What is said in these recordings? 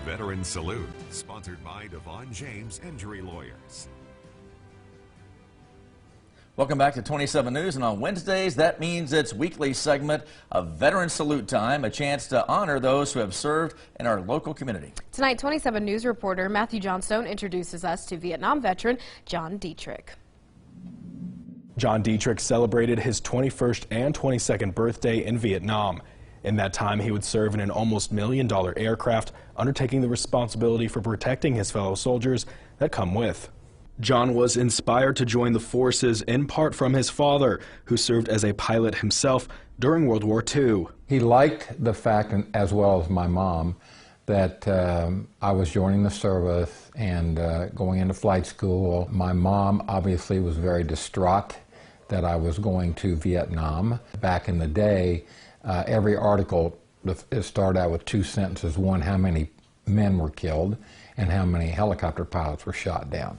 Veteran Salute, sponsored by DeVaughn James Injury Lawyers. Welcome back to 27 News, and on Wednesdays, that means it's weekly segment of Veteran Salute Time, a chance to honor those who have served in our local community. Tonight, 27 News reporter Matthew Johnstone introduces us to Vietnam veteran John Dietrick. John Dietrick celebrated his 21st and 22nd birthday in Vietnam. In that time, he would serve in an almost $1 million aircraft, undertaking the responsibility for protecting his fellow soldiers that come with. John was inspired to join the forces in part from his father, who served as a pilot himself during World War II. He liked the fact, as well as my mom, that I was joining the service and going into flight school. My mom obviously was very distraught that I was going to Vietnam. Back in the day, every article started out with two sentences. One, how many men were killed, and how many helicopter pilots were shot down.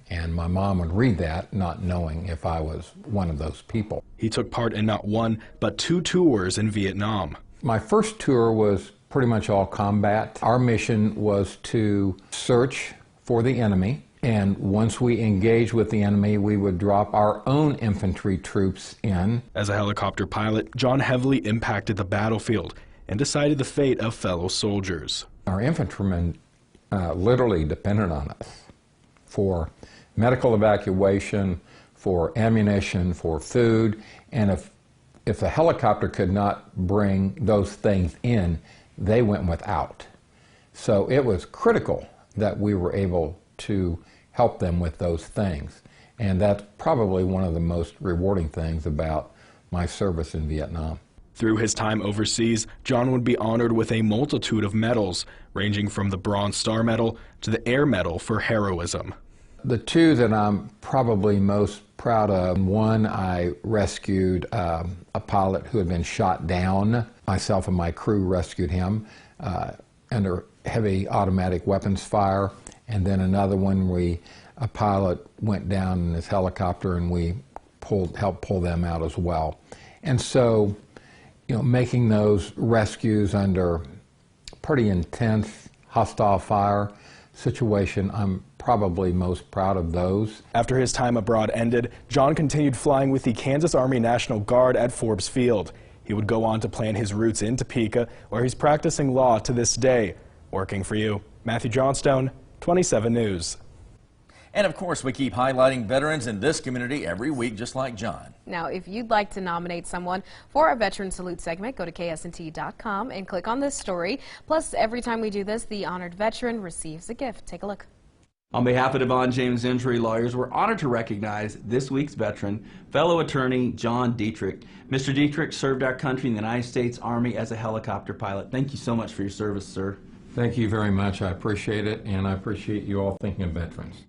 And my mom would read that, not knowing if I was one of those people. He took part in not one, but 2 tours in Vietnam. My first tour was pretty much all combat. Our mission was to search for the enemy, and once we engaged with the enemy, we would drop our own infantry troops in. As a helicopter pilot, John heavily impacted the battlefield and decided the fate of fellow soldiers. Our infantrymen literally depended on us for medical evacuation, for ammunition, for food, and if the helicopter could not bring those things in, they went without. So it was critical that we were able to help them with those things, and that's probably one of the most rewarding things about my service in Vietnam. Through his time overseas, John would be honored with a multitude of medals, ranging from the Bronze Star Medal to the Air Medal for heroism. The two that I'm probably most proud of, one, I rescued a pilot who had been shot down. Myself and my crew rescued him under heavy automatic weapons fire. And then another one, a pilot went down in his helicopter, and we helped pull them out as well. And so, making those rescues under pretty intense hostile fire situation, I'm probably most proud of those. After his time abroad ended, John continued flying with the Kansas Army National Guard at Forbes Field. He would go on to plan his roots in Topeka, where he's practicing law to this day. Working for you, Matthew Johnstone, 27 News. And of course, we keep highlighting veterans in this community every week, just like John. Now, if you'd like to nominate someone for our Veteran Salute segment, go to KSNT.com and click on this story. Plus, every time we do this, the honored veteran receives a gift. Take a look. On behalf of DeVaughn James Injury Lawyers, we're honored to recognize this week's veteran, fellow attorney John Dietrick. Mr. Dietrick served our country in the United States Army as a helicopter pilot. Thank you so much for your service, sir. Thank you very much. I appreciate it, and I appreciate you all thinking of veterans.